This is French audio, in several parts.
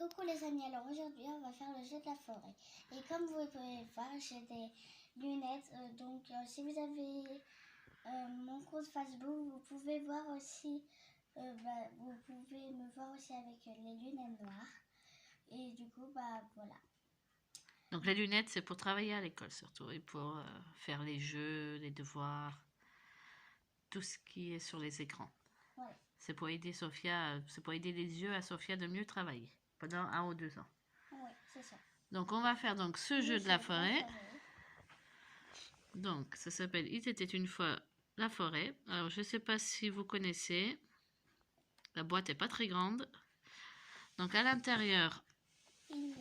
Coucou les amis, alors aujourd'hui on va faire le jeu de la forêt. Et comme vous pouvez voir, j'ai des lunettes. Donc si vous avez mon compte Facebook, vous pouvez voir aussi, vous pouvez me voir aussi avec les lunettes noires. Et du coup, voilà. Donc les lunettes, c'est pour travailler à l'école surtout et pour faire les jeux, les devoirs, tout ce qui est sur les écrans. Ouais. C'est pour aider Sophia, c'est pour aider les yeux à Sophia de mieux travailler pendant 1 ou 2 ans. Oui, c'est ça. Donc on va faire donc ce jeu de la forêt. Donc ça s'appelle Il était une fois la forêt. Alors je ne sais pas si vous connaissez. La boîte n'est pas très grande. Donc à l'intérieur, il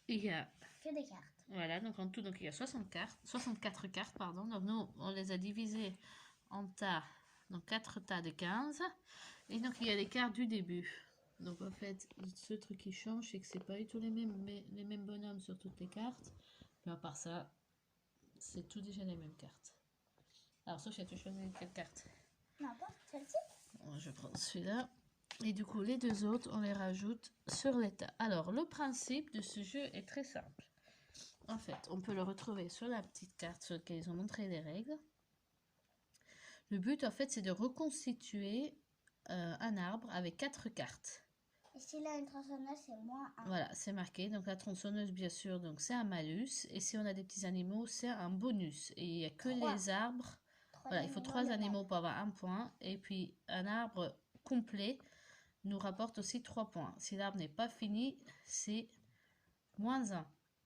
y a que des cartes. Voilà, donc en tout, donc il y a 64 cartes, pardon. Donc nous, on les a divisées en tas, donc 4 tas de 15. Et donc il y a les cartes du début. Donc en fait, ce truc qui change, c'est que c'est pas du tout les mêmes bonhommes sur toutes les cartes. Mais à part ça, c'est tout déjà les mêmes cartes. Alors Sophia, tu choisis quelle carte? N'importe, celle-ci. Bon, je prends celui-là. Et du coup, les deux autres, on les rajoute sur les tas. Alors, le principe de ce jeu est très simple. En fait, on peut le retrouver sur la petite carte sur laquelle ils ont montré les règles. Le but, en fait, c'est de reconstituer un arbre avec 4 cartes. Et s'il a une tronçonneuse, c'est moins 1. Voilà, c'est marqué. Donc la tronçonneuse, bien sûr, donc c'est un malus. Et si on a des petits animaux, c'est un bonus. Et il n'y a que les arbres. Voilà, il faut 3 animaux pour avoir 1 point. Et puis, un arbre complet nous rapporte aussi 3 points. Si l'arbre n'est pas fini, c'est moins 1.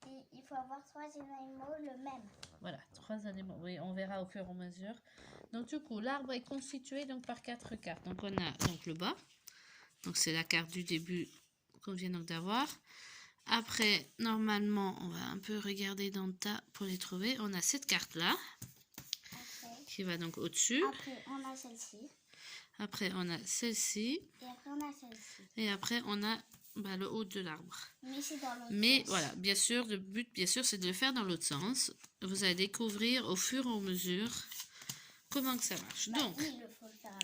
Et il faut avoir 3 animaux le même. Voilà, 3 animaux. Oui, on verra au fur et à mesure. Donc du coup, l'arbre est constitué donc par 4 cartes. Donc on a donc le bas. Donc c'est la carte du début qu'on vient donc d'avoir. Après, normalement, on va un peu regarder dans le tas pour les trouver. On a cette carte-là qui va donc au-dessus. Après, on a celle-ci. Après, on a celle-ci. Et après, on a celle-ci. Et après, on a le haut de l'arbre. Mais c'est dans l'autre Mais sens. voilà, bien sûr, le but, bien sûr, c'est de le faire dans l'autre sens. Vous allez découvrir au fur et à mesure comment que ça marche. Donc, il faut le faire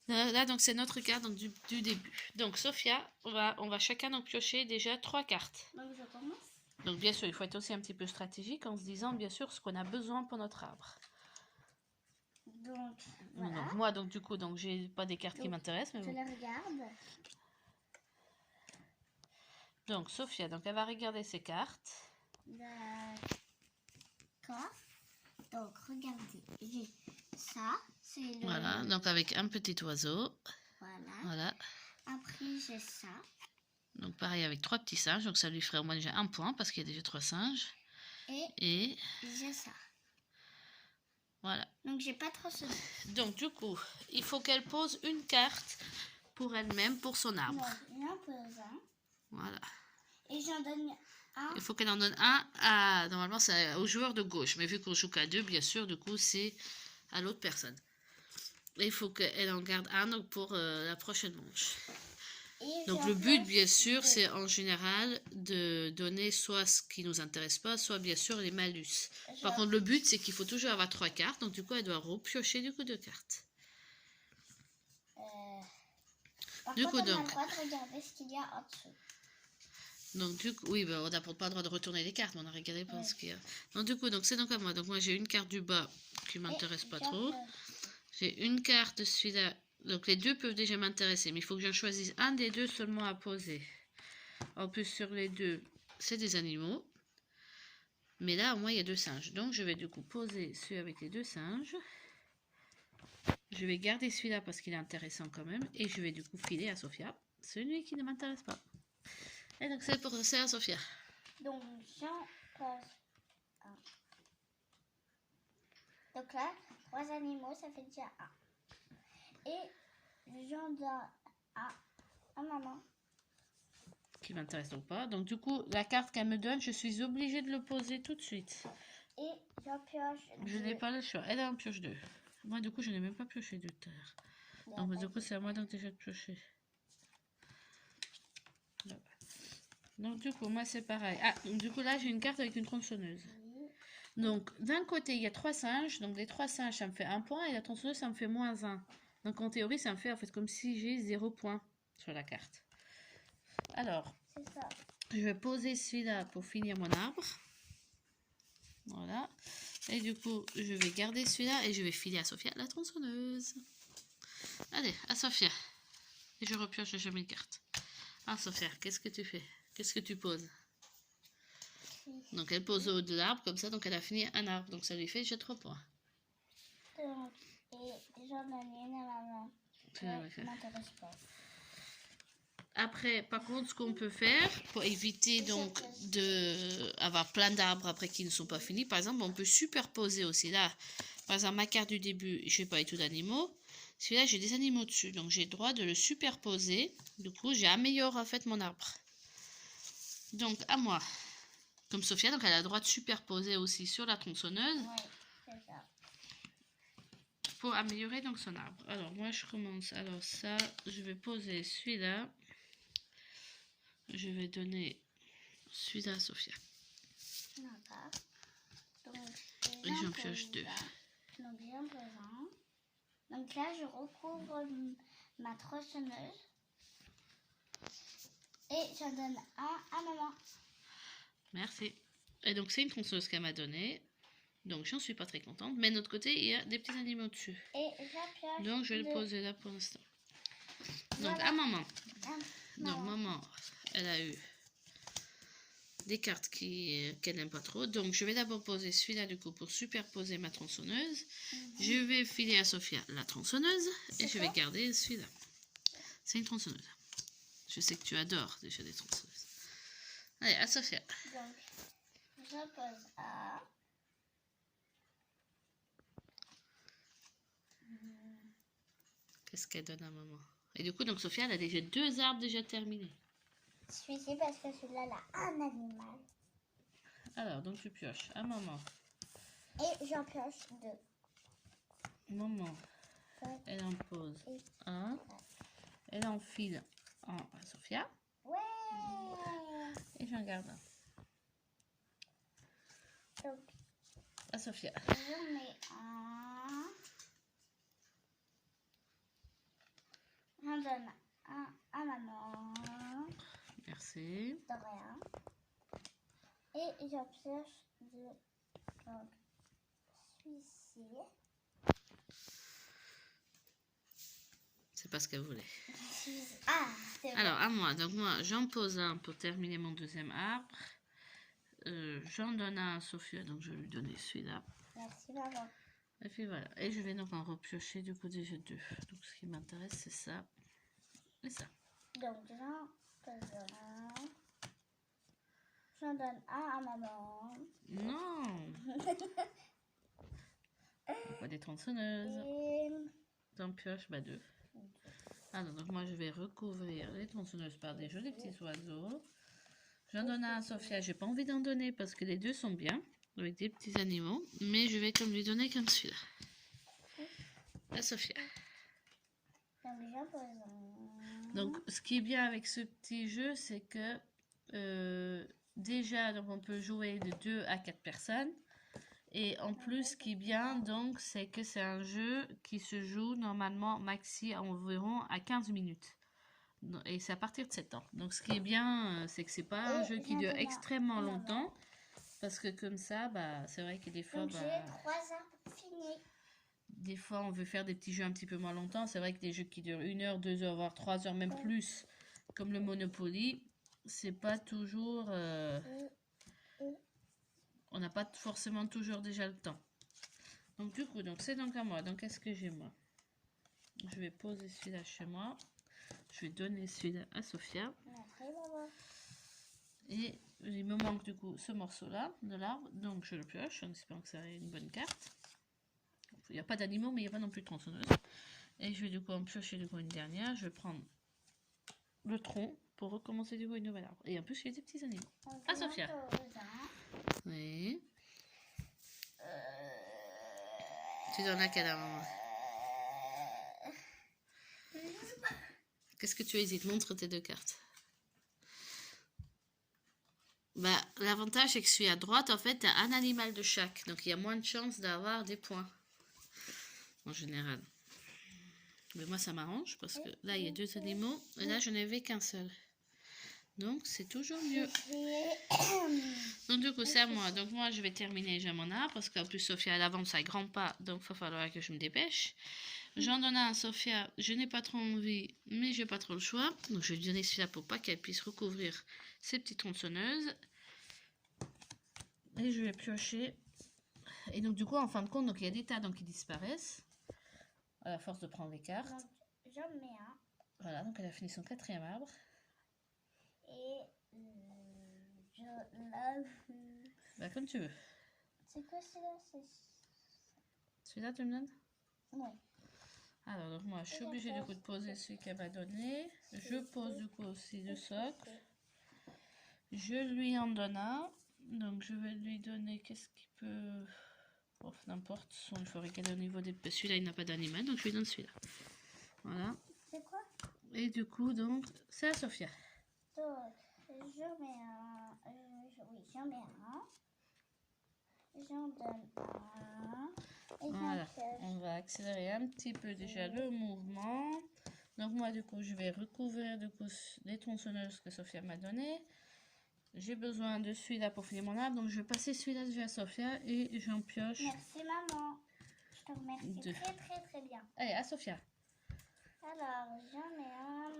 là, donc c'est notre carte donc, du début. Donc, Sophia, on va chacun donc piocher déjà 3 cartes. Donc, je commence. Donc, bien sûr, il faut être aussi un petit peu stratégique en se disant, bien sûr, ce qu'on a besoin pour notre arbre. Donc, voilà. Donc, moi, donc, du coup, donc, j'ai pas des cartes qui m'intéressent. Mais je les regarde. Donc, Sophia, donc, elle va regarder ses cartes. D'accord. Donc, regardez. J'ai ça. C'est le... Voilà, donc avec un petit oiseau. Voilà. Après, j'ai ça. Donc, pareil avec 3 petits singes. Donc, ça lui ferait au moins déjà 1 point parce qu'il y a déjà 3 singes. Et j'ai ça. Voilà. Donc, j'ai pas trop ce... Donc, du coup, il faut qu'elle pose une carte pour elle-même, pour son arbre. Non, j'en pose un. Voilà. Et j'en donne un. Il faut qu'elle en donne un à... Normalement, c'est au joueur de gauche. Mais vu qu'on joue qu'à 2, bien sûr, du coup, c'est à l'autre personne. Et il faut qu'elle en garde un donc, pour la prochaine manche. Donc le but, bien sûr, c'est en général de donner soit ce qui nous intéresse pas, soit bien sûr les malus. Par contre, le but, c'est qu'il faut toujours avoir 3 cartes. Donc du coup, elle doit repiocher du coup 2 cartes. Du coup, donc, on a le droit de regarder ce qu'il y a en dessous. Donc du coup, oui, on n'a pas le droit de retourner les cartes, mais on a regardé pour ce qu'il y a. Donc du coup, donc c'est donc à moi. Donc moi, j'ai une carte du bas qui m'intéresse pas trop. J'ai une carte de celui-là. Donc les deux peuvent déjà m'intéresser, mais il faut que j'en choisisse un des deux seulement à poser. En plus, sur les deux, c'est des animaux. Mais là, au moins, il y a 2 singes. Donc, je vais du coup poser celui avec les 2 singes. Je vais garder celui-là parce qu'il est intéressant quand même. Et je vais du coup filer à Sophia celui qui ne m'intéresse pas. Et donc, c'est à Sophia. Donc, j'en pose un. Donc là, 3 animaux, ça fait déjà 1. Et j'en donne un à maman. Qui m'intéresse donc pas. Donc du coup, la carte qu'elle me donne, je suis obligée de le poser tout de suite. Et j'en pioche 2. Je n'ai pas le choix. Elle en pioche 2. Moi, du coup, je n'ai même pas pioché 2 tout à l'heure. Donc du coup, c'est à moi donc déjà de piocher. Donc du coup, moi, c'est pareil. Ah, donc du coup, là, j'ai une carte avec une tronçonneuse. Donc, d'un côté, il y a 3 singes. Donc, les 3 singes, ça me fait 1 point. Et la tronçonneuse, ça me fait moins 1. Donc, en théorie, ça me fait en fait comme si j'ai 0 point sur la carte. Alors, C'est ça. je vais poser celui-là pour finir mon arbre. Voilà. Et du coup, je vais garder celui-là et je vais filer à Sophia la tronçonneuse. Allez, à Sophia. Et je repioche jamais une carte. Ah, Sophia, qu'est-ce que tu fais? Qu'est-ce que tu poses? Donc, elle pose au haut de l'arbre, comme ça, donc elle a fini un arbre. Donc, ça lui fait déjà 3 points. Donc, et j'en donne une à maman. Tu l'avais fait. M'intéresse pas. Après, par contre, ce qu'on peut faire pour éviter donc d'avoir plein d'arbres après qui ne sont pas finis, par exemple, on peut superposer aussi là. Par exemple, ma carte du début, je n'ai pas eu tout d'animaux. Celui-là, j'ai des animaux dessus, donc j'ai le droit de le superposer. Du coup, j'améliore en fait mon arbre. Donc, à moi. Comme Sophia, donc elle a le droit de superposer aussi sur la tronçonneuse. Ouais, c'est ça. Pour améliorer donc son arbre. Alors, moi, je commence. Alors, ça, je vais poser celui-là. Je vais donner celui-là à Sophia. D'accord. Donc, Et j'en pioche 2. Donc, j'en pose un. Donc là, je recouvre ma tronçonneuse. Et j'en donne un à maman. Merci. Et donc, c'est une tronçonneuse qu'elle m'a donnée. Donc, j'en suis pas très contente. Mais de l'autre côté, il y a des petits animaux dessus. Et j'appuie. Donc, je vais le poser là pour l'instant. Donc, Voilà. à maman. Non. Donc, maman, elle a eu des cartes qu'elle n'aime pas trop. Donc, je vais d'abord poser celui-là, du coup, pour superposer ma tronçonneuse. Je vais filer à Sophia la tronçonneuse. Et je vais garder celui-là. C'est une tronçonneuse. Je sais que tu adores déjà des tronçonneuses. Allez, à Sophia. Donc, je pose à... Qu'est-ce qu'elle donne à maman? Et du coup, donc Sophia, elle a déjà 2 arbres déjà terminés. Celui-ci, parce que celui-là, il a un animal. Alors, donc je pioche à maman. Et j'en pioche 2. Maman, elle en pose un. Elle en file un à Sophia. Ouais. Et j'en garde un. Donc, À Sophia. je mets un. J'en donne un à maman. Merci. De rien. Et j'en pioche 2. Donc, celui-ci. C'est pas ce qu'elle voulait. Ah, c'est bon. Alors, à moi. Donc moi, j'en pose un pour terminer mon deuxième arbre. J'en donne un à Sophia, donc je vais lui donner celui-là. Merci, maman. Et puis voilà. Et je vais donc en repiocher du coup déjà 2. Donc ce qui m'intéresse, c'est ça et ça. Donc, j'en pose un. J'en donne un à maman. Non. Pas des tronçonneuses. Et... J'en pioche 2. Alors, donc moi je vais recouvrir les tronçonneuses par des jolis petits oiseaux. J'en donne un à Sophia. J'ai pas envie d'en donner parce que les deux sont bien, avec des petits animaux. Mais je vais comme lui donner comme celui-là. À Sophia. Donc, j'en pose un. Donc, ce qui est bien avec ce petit jeu, c'est que déjà, donc on peut jouer de 2 à 4 personnes. Et en plus, ce qui est bien, donc, c'est que c'est un jeu qui se joue normalement maxi environ à 15 minutes. Et c'est à partir de 7 ans. Donc, ce qui est bien, c'est que c'est pas un jeu qui dure extrêmement longtemps. Parce que comme ça, bah, c'est vrai que des fois... Donc, j'ai 3 arbres finis. Des fois, on veut faire des petits jeux un petit peu moins longtemps. C'est vrai que des jeux qui durent 1 heure, 2 heures, voire 3 heures, même plus, comme le Monopoly, c'est pas toujours... on n'a pas forcément toujours déjà le temps. Donc, du coup, c'est donc à moi. Donc, qu'est-ce que j'ai, moi? Je vais poser celui-là chez moi. Je vais donner celui-là à Sophia. Merci, maman. Et il me manque, du coup, ce morceau-là de l'arbre. Donc, je le pioche en espérant que ça ait une bonne carte. Il n'y a pas d'animaux, mais il n'y a pas non plus de tronçonneuse. Et je vais, du coup, en piocher, du coup, une dernière. Je vais prendre le tronc pour recommencer, du coup, une nouvelle arbre. Et en plus, il y a des petits animaux. Donc, À Sophia. Oui. Tu donnes à quelle à maman? Qu'est-ce que tu hésites? Montre tes 2 cartes. Bah, l'avantage, c'est que celui à droite, en fait, tu as un animal de chaque. Donc, il y a moins de chances d'avoir des points. En général. Mais moi, ça m'arrange parce que là, il y a 2 animaux. Et là, je n'avais qu'un seul. Donc, c'est toujours mieux. Je Donc, du coup, c'est à moi. Donc, moi, je vais terminer déjà mon arbre parce qu'en plus, Sophia, elle avance à grands pas. Donc, il va falloir que je me dépêche. J'en donne un à Sophia. Je n'ai pas trop envie, mais j'ai pas trop le choix. Donc, je vais lui donner celui-là pour pas qu'elle puisse recouvrir ses petites tronçonneuses. Et je vais piocher. Et donc, du coup, en fin de compte, donc, il y a des tas donc, qui disparaissent à la force de prendre les cartes. J'en mets un. Voilà, donc elle a fini son 4e arbre. Et je lave. Bah, comme tu veux. C'est quoi celui-là? Celui-là, tu me donnes? Oui. Alors, donc moi, je suis obligée du coup de poser celui qu'elle m'a donné. Je pose du coup aussi le socle. Je lui en donne un. Donc, je vais lui donner, qu'est-ce qu'il peut... Bon, n'importe, il faut regarder au niveau des... Celui-là, il n'a pas d'animal, donc je lui donne celui-là. Voilà. C'est quoi? Et du coup, donc, c'est à Sophia. Donc, je mets un... oui, j'en mets un. J'en donne un. Et Voilà, on va accélérer un petit peu déjà le mouvement. Donc moi du coup je vais recouvrir du coup les tronçonneuses que Sophia m'a donné. J'ai besoin de celui-là pour finir mon arbre, donc je vais passer celui-là déjà à Sophia et j'en pioche. Merci maman, je te remercie très bien. Allez, à Sophia. Alors j'en mets un.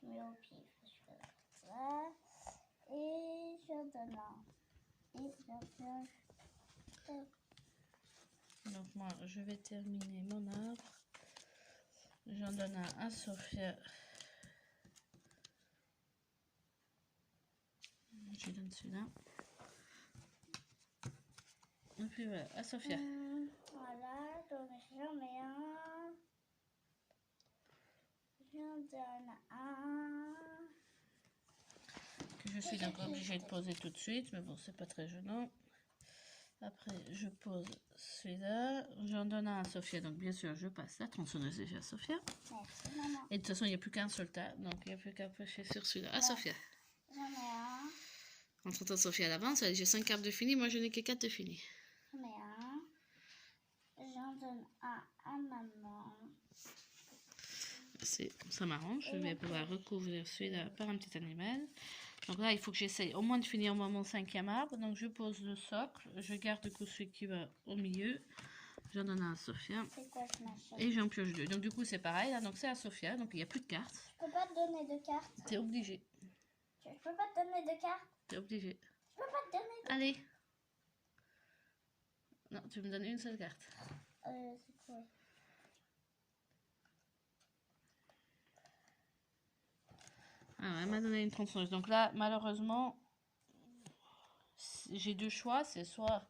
Je mets au pied, je fais ça. Et je donne un. Et je pioche. Donc moi je vais terminer mon arbre. J'en donne un à Sophia. Je lui donne celui-là. Et puis voilà, à Sophia. Voilà, donc j'en mets un. J'en donne un. Que je suis donc obligée de poser tout de suite, mais bon, c'est pas très gênant. Après, je pose celui-là. J'en donne un à Sophia, donc bien sûr, je passe la tronçonneuse déjà à Sophia. Merci, maman. Et de toute façon, il n'y a plus qu'un seul tas, donc il n'y a plus qu'à pêcher sur celui-là. À Sophia. J'en ai un. Entre-temps, Sophia elle avance, elle dit j'ai 5 arbres de fini, moi je n'ai que 4 de fini. J'en ai un. J'en donne un à maman. Ça m'arrange, je vais pouvoir recouvrir celui-là par un petit animal. Donc là, il faut que j'essaye au moins de finir mon 5e arbre. Donc je pose le socle, je garde du coup celui qui va au milieu. J'en donne un à Sophia. C'est quoi ce machin? Et j'en pioche 2. Donc du coup, c'est pareil, là, donc c'est à Sophia, donc il n'y a plus de cartes. Je peux pas te donner de cartes. T'es obligé. Je peux pas te donner de cartes. T'es obligé. Je peux pas te donner de... Allez. Non, tu me donnes une seule carte. C'est quoi? Ah, elle m'a donné une tronçonneuse. Donc là, malheureusement, j'ai deux choix. C'est soit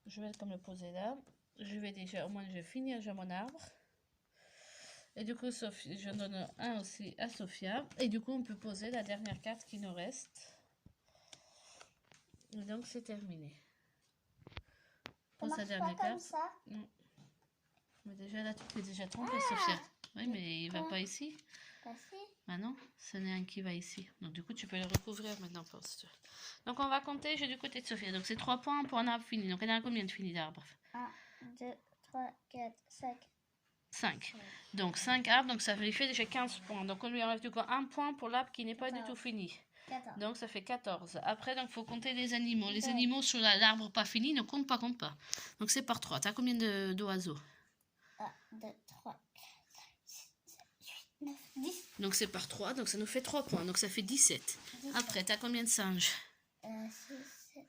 je vais comme le poser là. Je vais déjà, au moins, je vais finir déjà mon arbre. Et du coup, Sophie, je donne un aussi à Sophia. Et du coup, on peut poser la dernière carte qui nous reste. Et donc, c'est terminé. Pose la dernière carte. Comme ça? Non. Mais déjà là, tu t'es déjà trompée, Sophia. Oui, mais il va pas ici. Bah si. Ah non, ce n'est un qui va ici. Donc du coup, tu peux le recouvrir maintenant. Donc on va compter, j'ai du côté de Sophia. Donc c'est 3 points pour un arbre fini. Donc elle a combien de finis d'arbres? 1, 2, 3, 4, 5. 5. Donc 5 arbres, donc ça lui fait déjà 15 points. Donc on lui enlève du coup 1 point pour l'arbre qui n'est pas du tout fini. 14. Donc ça fait 14. Après, donc faut compter les animaux. Les animaux sur l'arbre pas fini ne comptent pas, Donc c'est par 3. Tu as combien d'oiseaux? 1, 2, 3, 9, 10. Donc c'est par 3, donc ça nous fait 3 points, donc ça fait 17. Après, tu as combien de singes? 6, 7,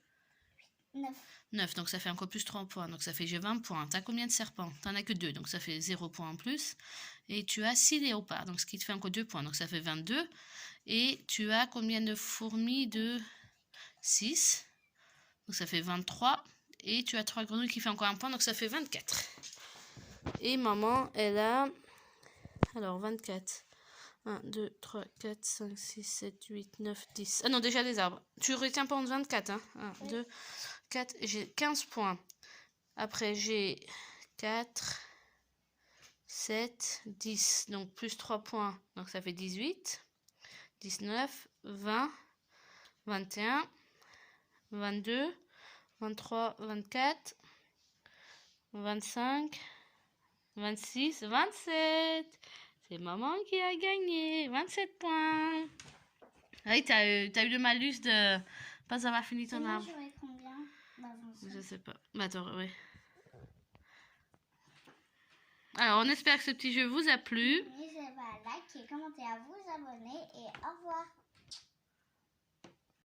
8, 9. 9, donc ça fait encore plus 3 points, donc ça fait j'ai 20 points. Tu as combien de serpents? Tu n'en as que 2, donc ça fait 0 points en plus. Et tu as 6 léopards, donc ce qui te fait encore 2 points, donc ça fait 22. Et tu as combien de fourmis? De 6, donc ça fait 23. Et tu as 3 grenouilles qui fait encore 1 point, donc ça fait 24. Et maman, elle a... Alors, 24. 1, 2, 3, 4, 5, 6, 7, 8, 9, 10. Ah non, déjà les arbres. Tu retiens pas en 24, hein. 1, 2, 4. J'ai 15 points. Après, j'ai 4, 7, 10. Donc, plus 3 points. Donc, ça fait 18, 19, 20, 21, 22, 23, 24, 25, 26, 27. C'est maman qui a gagné. 27 points. Oui, t'as eu le malus de pas avoir fini ton arbre. J'aurais combien? Je sais pas. Bah attends, ouais. Alors, on espère que ce petit jeu vous a plu. N'hésitez pas à liker, commenter, à vous abonner et au revoir.